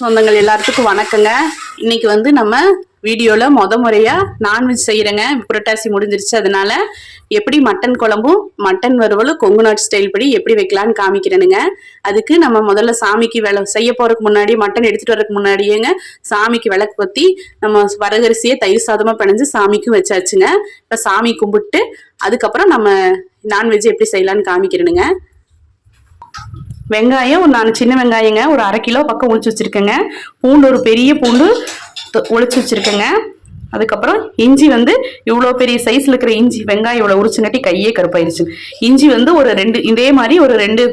சொந்தங்கள் எல்லாத்துக்கும் வணக்கங்க. இன்னைக்கு வந்து நம்ம வீடியோல முறையா நான்வெஜ் செய்யறேங்க. புரட்டாசி முடிஞ்சிருச்சு, அதனால எப்படி மட்டன் குழம்பும் மட்டன் வறுவலும் கொங்கு நாட்டு ஸ்டைல் படி எப்படி வைக்கலான்னு காமிக்கிறேனுங்க. அதுக்கு நம்ம முதல்ல சாமிக்கு செய்ய போறதுக்கு முன்னாடி மட்டன் எடுத்துட்டு வரதுக்கு முன்னாடியேங்க சாமிக்கு விளக்கு பத்தி நம்ம வரகரிசியை தயிர் சாதமா பிணைஞ்சு சாமிக்கும் வச்சாச்சுங்க. இப்ப சாமி கும்பிட்டு அதுக்கப்புறம் நம்ம நான்வெஜ் எப்படி செய்யலான்னு காமிக்கிறேனுங்க. வெங்காயம் ஒரு 4 சின்ன வெங்காயங்க, ஒரு 1/2 கிலோ பக்கம் உளிச்சு வச்சிருக்கேங்க. பூண்டு ஒரு பெரிய பூண்டு உளிச்சு வச்சிருக்கேங்க. அதுக்கப்புறம் இஞ்சி வந்து இவ்வளோ பெரிய சைஸ்ல இருக்கிற இஞ்சி, வெங்காயம் இவ்வளோ உரிச்சுங்காட்டி கையே கருப்பாயிருச்சு. இஞ்சி வந்து ஒரு 2 இதே மாதிரி ஒரு 2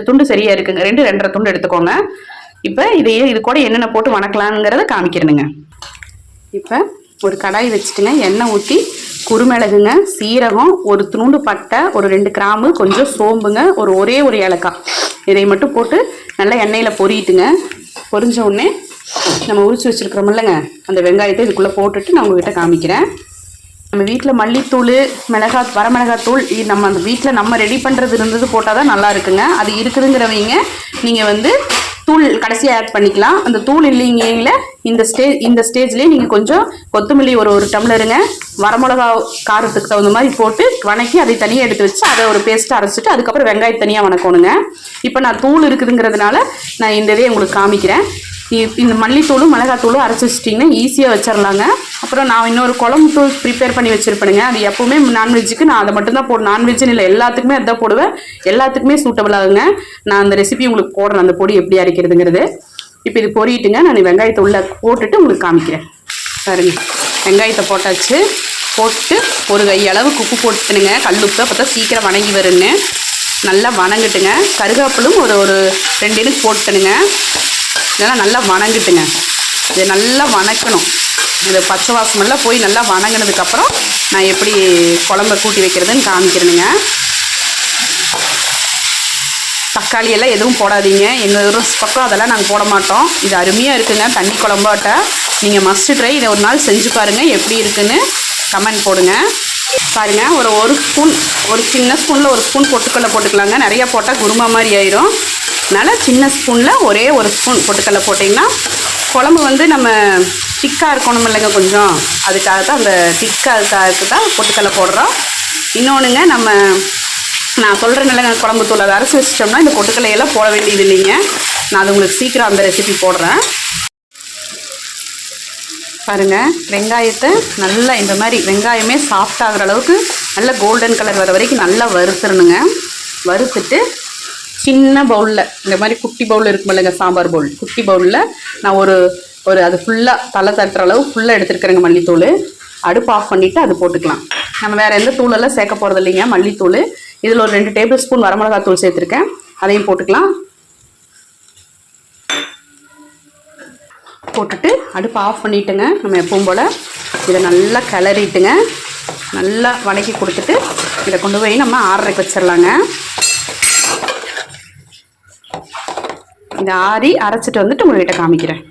துண்டு சரியா இருக்குங்க. 2-2.5 துண்டு எடுத்துக்கோங்க. இப்போ இது கூட என்னென்ன போட்டு வணக்கலாங்கிறத காமிக்கிறேனுங்க. இப்போ ஒரு கடாய் வச்சுட்டுங்க, எண்ணெய் ஊற்றி குருமிளகுங்க, சீரகம், ஒரு துண்டு பட்டை, ஒரு 2 கிராம்பு, கொஞ்சம் சோம்புங்க, ஒரே ஒரு ஏலக்காய், இதை மட்டும் போட்டு நல்லா எண்ணெயில் பொரிட்டுங்க. பொரிஞ்ச உடனே நம்ம உரிச்சு வச்சுருக்கிறோமில்லங்க அந்த வெங்காயத்தை இதுக்குள்ளே போட்டுட்டு நான் உங்கள்கிட்ட காமிக்கிறேன். நம்ம வீட்டில் மல்லித்தூள், வரமிளகாத்தூள் நம்ம அந்த வீட்டில் நம்ம ரெடி பண்ணுறது இருந்தது போட்டால் தான் நல்லா இருக்குங்க. அது இருக்குதுங்கிறவங்க நீங்கள் வந்து தூள் கடைசியாக ஆட் பண்ணிக்கலாம். அந்த தூள் இல்லைங்கள இந்த ஸ்டேஜ்லேயே நீங்கள் கொஞ்சம் கொத்தமல்லி ஒரு டம்ளருங்க, வரமிளகா காரத்துக்கு தகுந்த மாதிரி போட்டு வணக்கி அதை தனியாக எடுத்து வச்சு அதை ஒரு பேஸ்ட்டாக அரைச்சிட்டு அதுக்கப்புறம் வெங்காயம் தனியாக வணக்கணுங்க. இப்போ நான் தூள் இருக்குதுங்கிறதுனால நான் இந்த இதையே உங்களுக்கு காமிக்கிறேன். இந்த மல்லித்தூளும் மிளகாத்தூளும் அரைச்சி வச்சிட்டிங்கன்னா ஈஸியாக வச்சிடலாங்க. அப்புறம் நான் இன்னொரு குழம்பு தூள் ப்ரிப்பேர் பண்ணி வச்சுருப்பேனுங்க. அது எப்போவுமே நான்வெஜ்ஜுக்கு நான் அதை மட்டும்தான் போடுவேன். நான்வெஜ்ஜுன்னு இல்லை, எல்லாத்துக்குமே அதுதான் போடுவேன். எல்லாத்துக்குமே சூட்டபிள் ஆகுங்க. நான் அந்த ரெசிபி உங்களுக்கு போடுறேன், அந்த பொடி எப்படி அரைக்கிறதுங்கிறது. இப்போ இது பொரிட்டுங்க, நான் வெங்காயத்தை உள்ள போட்டுட்டு உங்களுக்கு காமிக்கிறேன். பாருங்க, வெங்காயத்தை போட்டாச்சு. போட்டு ஒரு கையளவுக்கு உப்பு போட்டுட்டுனுங்க, கல்லுப்பு, அப்போ தான் சீக்கிரம் வணங்கி வருன்னு. நல்லா வணங்கிட்டுங்க. கருவேப்பிலும் ஒரு 2 இனுக்கு போட்டுனுங்க. இதெல்லாம் நல்லா வணங்கிட்டுங்க. இதை நல்லா வணக்கணும். இந்த பச்சை வாசமெல்லாம் போய் நல்லா வணங்கினதுக்கப்புறம் நான் எப்படி குழம்பை கூட்டி வைக்கிறதுன்னு காமிக்கிறேனுங்க. தக்காளி எல்லாம் எதுவும் போடாதீங்க. எங்கள் ஊர் பக்கம் அதெல்லாம் நாங்கள் போட மாட்டோம். இது அருமையாக இருக்குங்க, தண்ணி குழம்பாட்ட. நீங்கள் மஸ்ட் ட்ரை. இதை ஒரு நாள் செஞ்சு பாருங்கள், எப்படி இருக்குன்னு கமெண்ட் போடுங்க. பாருங்கள், ஒரு ஸ்பூன், ஒரு சின்ன ஸ்பூனில் ஒரு ஸ்பூன் பொட்டுக்கடலை போட்டுக்கலாங்க. நிறையா போட்டால் குருமா மாதிரி ஆயிரும். அதனால் சின்ன ஸ்பூனில் ஒரே ஒரு ஸ்பூன் பொட்டுக்கடலை போட்டிங்கன்னா குழம்பு வந்து நம்ம திக்காக இருக்கணும் இல்லைங்க கொஞ்சம், அதுக்காக தான் அந்த திக்காக தான் பொட்டுக்கடலை போடுறோம். இன்னொன்றுங்க, நான் சொல்கிறேன் இல்லைங்க, குழம்பு தூள் அதை அரைச்சி வச்சிட்டோம்னா இந்த பொட்டுக்கடலையெல்லாம் போட வேண்டியது இல்லைங்க. நான் அது உங்களுக்கு சீக்கிரம் அந்த ரெசிபி போடுறேன். பாருங்கள், வெங்காயத்தை நல்லா இந்த மாதிரி வெங்காயமே சாஃப்ட் ஆகிற அளவுக்கு நல்லா கோல்டன் கலர் வர வரைக்கும் நல்லா வறுத்துடணுங்க. வறுத்துட்டு சின்ன பவுலில், இந்த மாதிரி குட்டி பவுல் இருக்கும் இல்லைங்க, சாம்பார் பவுல், குட்டி பவுலில் நான் ஒரு அது ஃபுல்லாக தலை தட்டுற அளவு ஃபுல்லாக எடுத்துருக்குறேங்க மல்லித்தூள். அடுப்பு ஆஃப் பண்ணிவிட்டு அது போட்டுக்கலாம். நம்ம வேறு எந்த தூளெல்லாம் சேர்க்க போகிறது இல்லைங்க, மல்லித்தூள். இதில் ஒரு 2 டேபிள் ஸ்பூன் வரமிளகாத்தூள் சேர்த்துருக்கேன், அதையும் போட்டுக்கலாம். போட்டுட்டு அடுப்பு ஆஃப் பண்ணிவிட்டுங்க, நம்ம எப்பவும் போல் இதை நல்லா கிளறிட்டுங்க, நல்லா வணக்கி கொடுத்துட்டு இதை கொண்டு போய் நம்ம ஆறரைக்கு வச்சிடலாங்க. இதை ஆறி அரைச்சிட்டு வந்துட்டு உங்கள்கிட்ட காமிக்கிறேன்.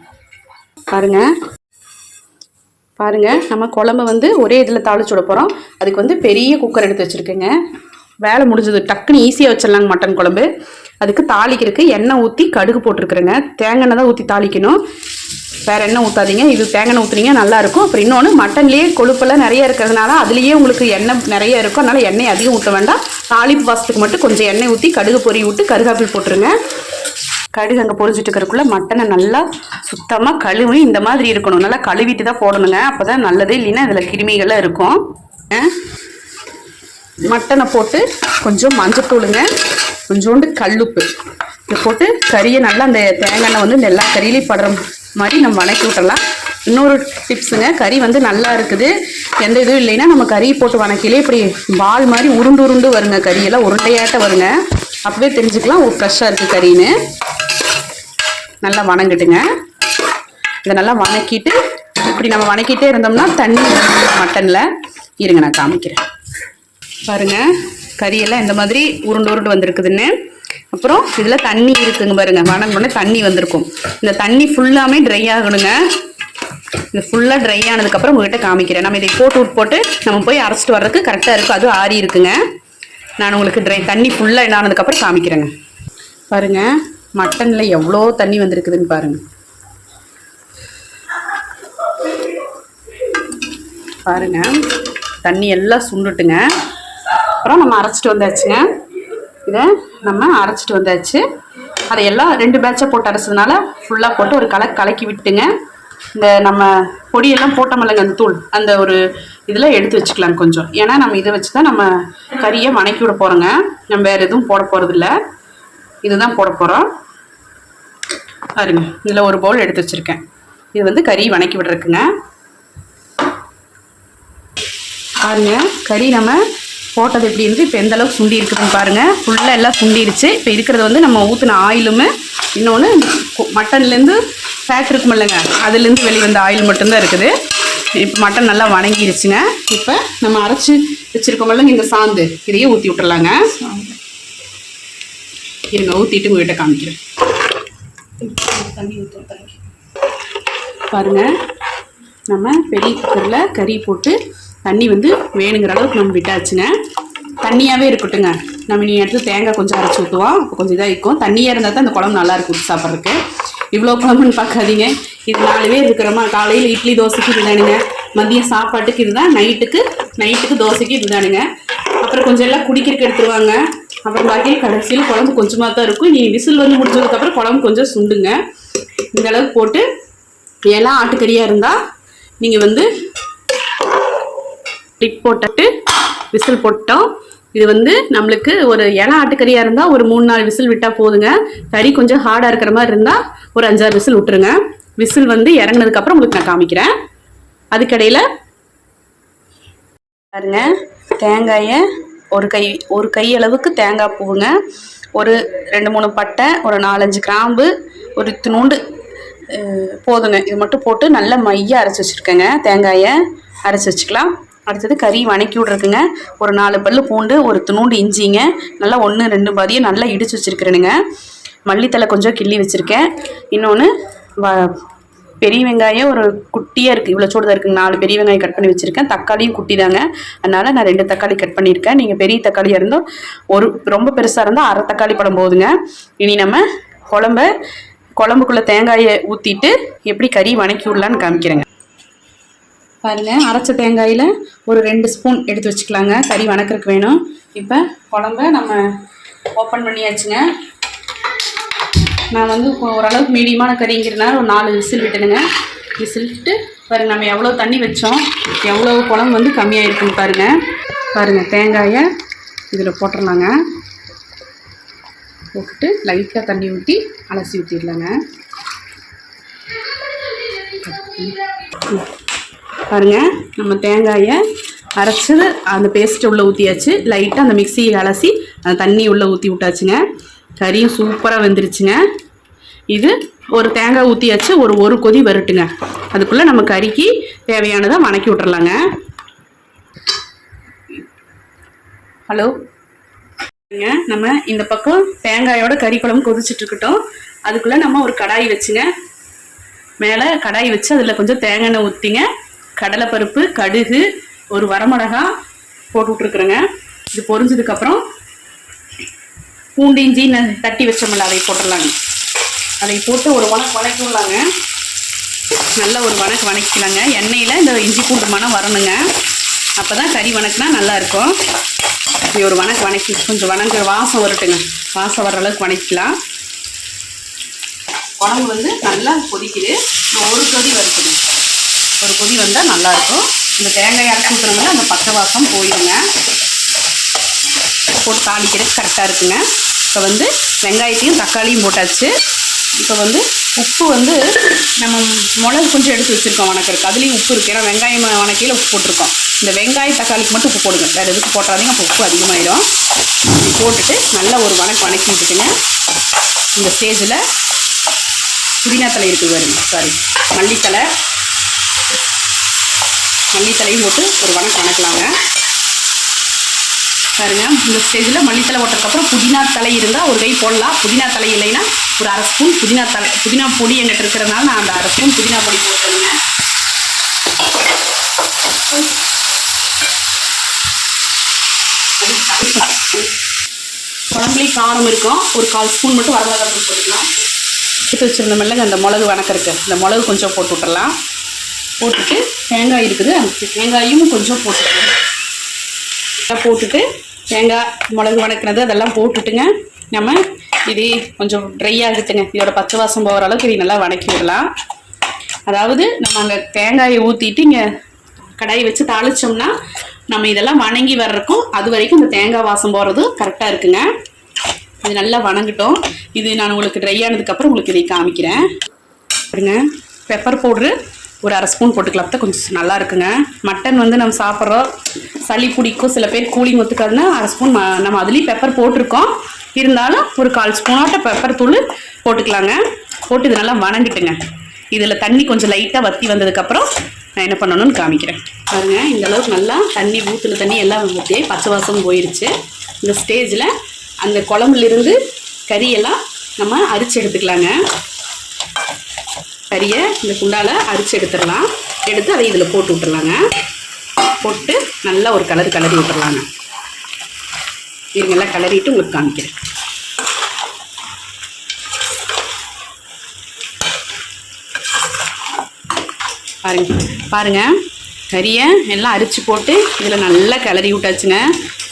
பாருங்கள், நம்ம குழம்பு வந்து ஒரே இதில் தாளிச்சு விட போகிறோம். அதுக்கு வந்து பெரிய குக்கர் எடுத்து வச்சுருக்கேங்க. வேலை முடிஞ்சது, டக்குன்னு ஈஸியாக வச்சிடலாங்க மட்டன் குழம்பு. அதுக்கு தாளிக்கிறதுக்கு எண்ணெய் ஊற்றி கடுகு போட்டிருக்குறேங்க. தேங்காய் தான் ஊற்றி தாளிக்கணும், வேறு எண்ணெய் ஊற்றாதீங்க. இது தேங்காய் ஊற்றுனீங்க நல்லாயிருக்கும். அப்புறம் இன்னொன்று, மட்டன்லேயே கொழுப்பெல்லாம் நிறைய இருக்கிறதுனால அதுலேயே உங்களுக்கு எண்ணெய் நிறைய இருக்கும். அதனால் எண்ணெய் அதிகம் ஊற்ற வேண்டாம். தாளிப்பு வாசத்துக்கு மட்டும் கொஞ்சம் எண்ணெய் ஊற்றி கடுகு பொறி விட்டு கருகாப்பில் போட்டுருங்க. கடுகு அங்கே பொரிஞ்சிட்டு இருக்கிறதுக்குள்ளே மட்டனை நல்லா சுத்தமாக கழுவி இந்த மாதிரி இருக்கணும். நல்லா கழுவிட்டு தான் போடணுங்க, அப்போ தான் நல்லது. இல்லைன்னா இதில் கிருமிகள்லாம் இருக்கும். மட்டனை போட்டு கொஞ்சம் மஞ்சத்தூளுங்க, கொஞ்சோண்டு கல்லுப்பு இதை போட்டு கறியை நல்லா அந்த தேங்காய் வந்து இந்த எல்லா கறியிலையும் படுற மாதிரி நம்ம வணக்கி விட்டுறலாம். இன்னொரு டிப்ஸுங்க, கறி வந்து நல்லா இருக்குது, எந்த இதுவும் இல்லைன்னா நம்ம கறி போட்டு வணக்கிலே இப்படி பால் மாதிரி உருண்டு வருங்க, கறியெல்லாம் உருண்டையாட்ட வருங்க. அப்பவே தெரிஞ்சுக்கலாம் ஃப்ரெஷ்ஷாக இருக்குது கறின்னு. நல்லா வணங்கிட்டுங்க. இதை நல்லா வணக்கிட்டு இப்படி நம்ம வணக்கிட்டே இருந்தோம்னா தண்ணி மட்டனில் இருங்க, நான் காமிக்கிறேன். பாருங்கள், கறியெல்லாம் இந்த மாதிரி உருண்டு வந்திருக்குதுன்னு. அப்புறம் இதில் தண்ணி இருக்குங்க பாருங்க, வணங்கினோடனே தண்ணி வந்திருக்கும். இந்த தண்ணி ஃபுல்லாமே ட்ரை ஆகணுங்க. இது ஃபுல்லாக ட்ரை ஆனதுக்கப்புறம் உங்கள்கிட்ட காமிக்கிறேன். நம்ம இதை போட்டு நம்ம போய் அரைச்சிட்டு வர்றதுக்கு கரெக்டாக இருக்கும். அது ஆறி இருக்குங்க. நான் உங்களுக்கு தண்ணி ஃபுல்லாக என்னானதுக்கப்புறம் காமிக்கிறேங்க. பாருங்கள், மட்டனில் எவ்வளோ தண்ணி வந்திருக்குதுன்னு பாருங்கள். பாருங்கள், தண்ணி எல்லாம் சுண்டுட்டுங்க. அப்புறம் நம்ம அரைச்சிட்டு வந்தாச்சுங்க. இதை நம்ம அரைச்சிட்டு வந்தாச்சு. அதையெல்லாம் 2 பேட்சாக போட்டு அரைச்சதுனால ஃபுல்லாக போட்டு ஒரு கலக்கி விட்டுங்க. இந்த நம்ம பொடியெல்லாம் போட்டோமில்லங்க, அந்த தூள் அந்த ஒரு இதில் எடுத்து வச்சுக்கலாம் கொஞ்சம். ஏன்னா நம்ம இதை வச்சு தான் நம்ம கறியை வணக்கி விட போகிறோங்க. நம்ம வேறு எதுவும் போட போகிறதில்ல, இதுதான் போட போகிறோம். பாருங்க, இதில் ஒரு பவுல் எடுத்து வச்சுருக்கேன். இது வந்து கறி வணக்கி விடுறதுக்குங்க. பாருங்க, கறி நம்ம போட்டது எப்படி இருந்து இப்போ எந்த அளவுக்கு சுண்டி இருக்குதுன்னு பாருங்கள். ஃபுல்லாக எல்லாம் சுண்டிடுச்சு. இப்போ இருக்கிறது வந்து நம்ம ஊற்றின ஆயிலுமே, இன்னொன்று மட்டன்லேருந்து ஃபேட் இருக்கும் இல்லைங்க, அதுலேருந்து வெளிவந்த ஆயில் மட்டும்தான் இருக்குது. இப்போ மட்டன் நல்லா வணங்கிடுச்சுங்க. இப்போ நம்ம அரைச்சி வச்சுருக்கோமில்லங்க இந்த சாந்து, இதையே ஊற்றி விட்டுறலாங்க. இருங்க, ஊற்றிட்டு உங்கள்கிட்ட காமிக்கிறேன். தண்ணி ஊற்றுறேன். பாருங்கள், நம்ம பெரிய குக்கரில் கறி போட்டு தண்ணி வந்து வேணுங்கிற அளவுக்கு நம்ம விட்டாச்சுங்க. தண்ணியாகவே இருக்கட்டுங்க. நம்ம நீ எடுத்து தேங்காய் கொஞ்சம் அரைச்சி ஊற்றுவோம், அப்போ கொஞ்சம் இதாக இருக்கும். தண்ணியாக இருந்தால் தான் அந்த குழம்பு நல்லாயிருக்கும் ஊற்றி சாப்பிட்றதுக்கு. இவ்வளோ குழம்புன்னு பார்க்காதீங்க. இது 4 பேர் இருக்கிறோமா, காலையில் இட்லி தோசைக்கு இதுதானுங்க, மதியம் சாப்பாட்டுக்கு இதுதான், நைட்டுக்கு தோசைக்கு இதுதானுங்க. அப்புறம் கொஞ்சம் எல்லாம் குடிக்கிறதுக்கு எடுத்துருவாங்க. அப்புறம் பாக்கி கடைசியில் குழம்பு கொஞ்சமாக தான் இருக்கும். நீ விசில் வந்து முடிஞ்சதுக்கப்புறம் குழம்பு கொஞ்சம் சுண்டுங்க. இந்த அளவுக்கு போட்டு எல்லாம் ஆட்டுக்கறியாக இருந்தால் நீங்கள் வந்து டிப் போட்டுட்டு விசில் போட்டோம். இது வந்து நம்மளுக்கு ஒரு இலை ஆட்டுக்கறியாக இருந்தால் ஒரு 3-4 விசில் விட்டால் போதுங்க. கறி கொஞ்சம் ஹார்டாக இருக்கிற மாதிரி இருந்தால் ஒரு 5-6 விசில் விட்டுருங்க. விசில் வந்து இறங்கினதுக்கப்புறம் உங்களுக்கு நான் காமிக்கிறேன். அதுக்கடையில் பாருங்க, தேங்காயை ஒரு கை அளவுக்கு தேங்காய் பூவுங்க, ஒரு 2-3 பட்டை, ஒரு 4-5 கிராம்பு, ஒரு இத்தினூண்டு போதுங்க. இது மட்டும் போட்டு நல்லா மையாக அரைச்சி வச்சுருக்கேங்க. தேங்காயை அரைச்சி வச்சுக்கலாம். அடுத்தது கறி வணக்கி விட்ருக்குங்க. ஒரு 4 பல்லு பூண்டு, ஒரு துணூண்டு இஞ்சிங்க, நல்லா 1-2 பாதியும் நல்லா இடித்து வச்சுருக்கிறேனுங்க. மல்லித்தலை கொஞ்சம் கிள்ளி வச்சுருக்கேன். இன்னொன்று பெரிய வெங்காயம் ஒரு குட்டியாக இருக்குது, இவ்வளோ சூடு தான் இருக்குங்க. 4 பெரிய வெங்காயம் கட் பண்ணி வச்சுருக்கேன். தக்காளியும் குட்டி தாங்க, அதனால் நான் 2 தக்காளி கட் பண்ணியிருக்கேன். நீங்கள் பெரிய தக்காளியாக இருந்தால் ரொம்ப பெருசாக இருந்தால் அரை தக்காளி பழம் போதுங்க. இனி நம்ம குழம்புக்குள்ளே தேங்காயை ஊற்றிட்டு எப்படி கறி வணக்கி விடலான்னு காமிக்கிறேங்க. பாருங்கள், அரைச்ச தேங்காயில் ஒரு 2 ஸ்பூன் எடுத்து வச்சுக்கலாங்க. கறி வணக்கிறதுக்கு வேணும். இப்போ குழம்ப நம்ம ஓப்பன் பண்ணியாச்சுங்க. நான் வந்து ஓரளவுக்கு மீடியமான கறிங்கிறதுனால ஒரு 4 விசில் விட்டுனுங்க. விசில் விட்டு பாருங்கள், நம்ம எவ்வளோ தண்ணி வச்சோம், எவ்வளோ குழம்பு வந்து கம்மியாக இருக்குன்னு பாருங்கள். தேங்காயை இதில் போட்டுடலாங்க. போட்டுட்டு லைட்டாக தண்ணி ஊற்றி அலசி ஊற்றிடலாங்க. பாருங்கள், நம்ம தேங்காயை அரைச்சது அந்த பேஸ்ட்டு உள்ளே ஊற்றியாச்சு. லைட்டாக அந்த மிக்சியில் அலசி அந்த தண்ணி உள்ளே ஊற்றி விட்டாச்சுங்க. கறியும் சூப்பராக வெந்துருச்சுங்க. இது ஒரு தேங்காய் ஊற்றியாச்சு, ஒரு கொதி வரட்டுங்க. அதுக்குள்ளே நம்ம கறிக்கு தேவையானதை வணக்கி விட்டுறலாங்க. ஹலோ, நம்ம இந்த பக்கம் தேங்காயோட கறி குழம்பு கொதிச்சுட்டு இருக்கட்டும். அதுக்குள்ளே நம்ம ஒரு கடாய் வச்சுங்க. மேலே கடாய் வச்சு அதில் கொஞ்சம் தேங்காய் எண்ணெய் ஊற்றிங்க. கடலைப்பருப்பு, கடுகு, ஒரு வரமிளகா போட்டு விட்ருக்குறேங்க. இது பொரிஞ்சதுக்கப்புறம் பூண்டு இஞ்சி தட்டி வச்சோம்ல அதை போட்டுடலாங்க. அதை போட்டு ஒரு வணக்கி விடலாங்க. நல்லா ஒரு வணக்கிக்கலாங்க. எண்ணெயில் இந்த இஞ்சி பூண்டு மணம் வரணுங்க. அப்போ தான் கறி வணக்கினா நல்லாயிருக்கும். இப்படி ஒரு வணக்கி கொஞ்சம் வாசம் வரட்டுங்க. வாசம் வர அளவுக்கு வணக்கிக்கலாம். குழம்பு வந்து நல்லா கொதிக்குது. ஒரு கொதி வருதுங்க. ஒரு கொதி வந்தால் நல்லாயிருக்கும். இந்த தேங்காய் அரைச்சி ஊற்றுறதுனால அந்த பச்சை வாசம் போயிடுங்க. போட்டு தாளிக்கிறதுக்கு கரெக்டாக இருக்குங்க. இப்போ வந்து வெங்காயத்தையும் தக்காளியும் போட்டாச்சு. இப்போ வந்து உப்பு வந்து நம்ம மிளகு கொஞ்சம் எடுத்து வச்சுருக்கோம் வணக்கிறதுக்கு. அதுலேயும் உப்பு இருக்குது. ஏன்னா வெங்காயம் வணக்கையில் உப்பு போட்டிருக்கோம். இந்த வெங்காயம் தக்காளிக்கு மட்டும் உப்பு போடுங்க, வேறு எதுக்கு போட்டாதீங்க, அப்போ உப்பு அதிகமாகிடும். இப்படி போட்டுட்டு நல்லா ஒரு வணக்கி விட்டுட்டுங்க. இந்த ஸ்டேஜில் புதினா தலை இருக்குது பாருங்க, மல்லித்தலையும் போட்டு ஒரு வணக்கலாங்க. பாருங்க, இந்த ஸ்டேஜில் மல்லித்தலை போட்டதுக்கப்புறம் புதினா தலை இருந்தால் ஒரு கை போடலாம். புதினா தலை இல்லைன்னா ஒரு அரை ஸ்பூன் புதினா பொடி என்கிட்ட இருக்கிறதுனால நான் அந்த அரை ஸ்பூன் புதினா பொடி போட்டுருங்க. குழம்புலேயும் காரம் இருக்கும். ஒரு 1/4 ஸ்பூன் மட்டும் வரமிளகாய் தூள் போட்டுக்கலாம். எடுத்து வச்சுருந்த மிளகு அந்த மிளகு வணக்கருக்கு இந்த மிளகு கொஞ்சம் போட்டு விட்டுறலாம். போட்டுட்டு தேங்காய் இருக்குது அந்த தேங்காயும் கொஞ்சம் போட்டுக்கலாம். போட்டுட்டு தேங்காய் மிளகு வணக்கினது அதெல்லாம் போட்டுட்டுங்க நம்ம இது கொஞ்சம் ட்ரை ஆகிட்டுங்க. இதோட பச்சை வாசம் போகிற அளவுக்கு இது நல்லா வணக்கி விடலாம். அதாவது நம்ம அங்கே தேங்காயை ஊற்றிட்டு இங்கே கடாயை வச்சு தாளித்தோம்னா நம்ம இதெல்லாம் வணங்கி வர்றக்கும் அது வரைக்கும் இந்த தேங்காய் வாசம் போகிறது கரெக்டாக இருக்குங்க. இது நல்லா வணங்கட்டும். இது நான் உங்களுக்கு ட்ரை ஆனதுக்கப்புறம் உங்களுக்கு இதை காமிக்கிறேன். பாருங்க, பெப்பர் பவுட்ரு ஒரு 1/2 ஸ்பூன் போட்டுக்கலாம். தான் கொஞ்சம் நல்லா இருக்குங்க. மட்டன் வந்து நம்ம சாப்பிட்றோம், சளி பிடிக்கும், சில பேர் கூலிங் ஒத்துக்காதுன்னா 1/2 ஸ்பூன் நம்ம அதுலேயும் பெப்பர் போட்டிருக்கோம். இருந்தாலும் ஒரு 1/4 ஸ்பூனாட்ட பெப்பர் தூள் போட்டுக்கலாங்க. போட்டு இது நல்லா வணங்கிட்டுங்க. இதில் தண்ணி கொஞ்சம் லைட்டாக வற்றி வந்ததுக்கப்புறம் நான் என்ன பண்ணணும்னு காமிக்கிறேன். பாருங்கள், இந்த அளவுக்கு நல்லா தண்ணி ஊற்றுன தண்ணி எல்லாம் ஊற்றி பச்சை வாசம் போயிடுச்சு. இந்த ஸ்டேஜில் அந்த குழம்புலேருந்து கறியெல்லாம் நம்ம அரிச்சு எடுத்துக்கலாங்க. கறியை இந்த குண்டால் அரிச்சு எடுத்துடலாம். எடுத்து அதை இதில் போட்டு விட்டுறலாங்க. போட்டு நல்லா ஒரு கிளறி விட்டுறலாங்க. இருங்கெல்லாம் கிளறிட்டு உங்களுக்கு காமிக்கிறேன். பாருங்க கறியை எல்லாம் அரிச்சு போட்டு இதில் நல்லா கிளறி விட்டாச்சுங்க.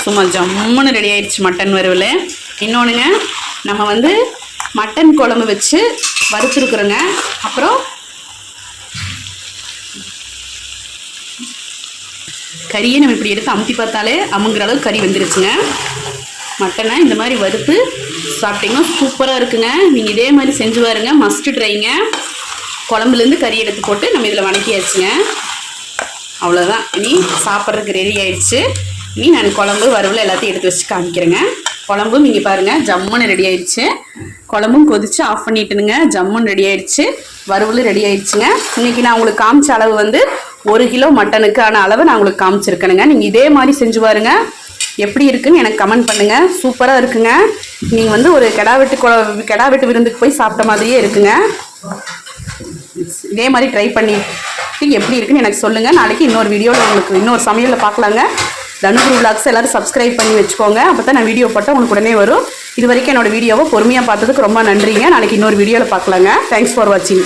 சும்மா ஜம்முன்னு ரெடி ஆயிடுச்சு மட்டன் வறுவல். இன்னொன்றுங்க, நம்ம வந்து மட்டன் குழம்பு வச்சு வறுத்துருக்குறோங்க. அப்புறம் கறியை நம்ம இப்படி எடுத்து அமுத்தி பார்த்தாலே அமுங்கிற அளவுக்கு கறி வந்துருச்சுங்க. மட்டனை இந்த மாதிரி வறுத்து சாப்பிட்டிங்கன்னா சூப்பராக இருக்குங்க. நீங்கள் இதே மாதிரி செஞ்சு பாருங்க, மஸ்ட்டு ட்ரைங்க. குழம்புலேருந்து கறி எடுத்து போட்டு நம்ம இதில் வணக்கியாச்சுங்க. அவ்வளோதான், இனி சாப்பிட்றதுக்கு ரெடி ஆயிடுச்சு. இனி நான் குழம்பு வறுவல் எல்லாத்தையும் எடுத்து வச்சு காமிக்கிறேங்க. குழம்பும் நீங்கள் பாருங்கள் ஜம்முன்னு ரெடி ஆயிடுச்சு. குழம்பும் கொதிச்சு ஆஃப் பண்ணிட்டுனுங்க, ஜம்முன்னு ரெடி ஆயிடுச்சு. வறுவலும் ரெடி ஆயிடுச்சுங்க. இன்றைக்கி நான் உங்களுக்கு காமிச்ச அளவு வந்து 1 கிலோ மட்டனுக்கான அளவை நான் உங்களுக்கு காமிச்சிருக்கேனுங்க. நீங்கள் இதே மாதிரி செஞ்சு பாருங்க, எப்படி இருக்குன்னு எனக்கு கமெண்ட் பண்ணுங்கள். சூப்பராக இருக்குங்க. நீங்கள் வந்து ஒரு கெடா வெட்டு விருந்துக்கு போய் சாப்பிட்ட மாதிரியே இருக்குங்க. இதே மாதிரி ட்ரை பண்ணி எப்படி இருக்குன்னு எனக்கு சொல்லுங்கள். நாளைக்கு இன்னொரு வீடியோவில் உங்களுக்கு இன்னொரு சமையலில் பார்க்கலாங்க. தனுகுரு விலாக்ஸ் எல்லோரும் சப்ஸ்கிரைப் பண்ணி வச்சுக்கோங்க. அப்போ தான் நான் வீடியோ போட்டால் உங்களுக்கு உடனே வரும். இது வரைக்கும் என்னோடய வீடியோவை பொறுமையாக பார்த்ததுக்கு ரொம்ப நன்றிங்க. நாளைக்கு இன்னொரு வீடியோவில் பார்க்கலாங்க. தேங்க்ஸ் ஃபார் வாட்சிங்.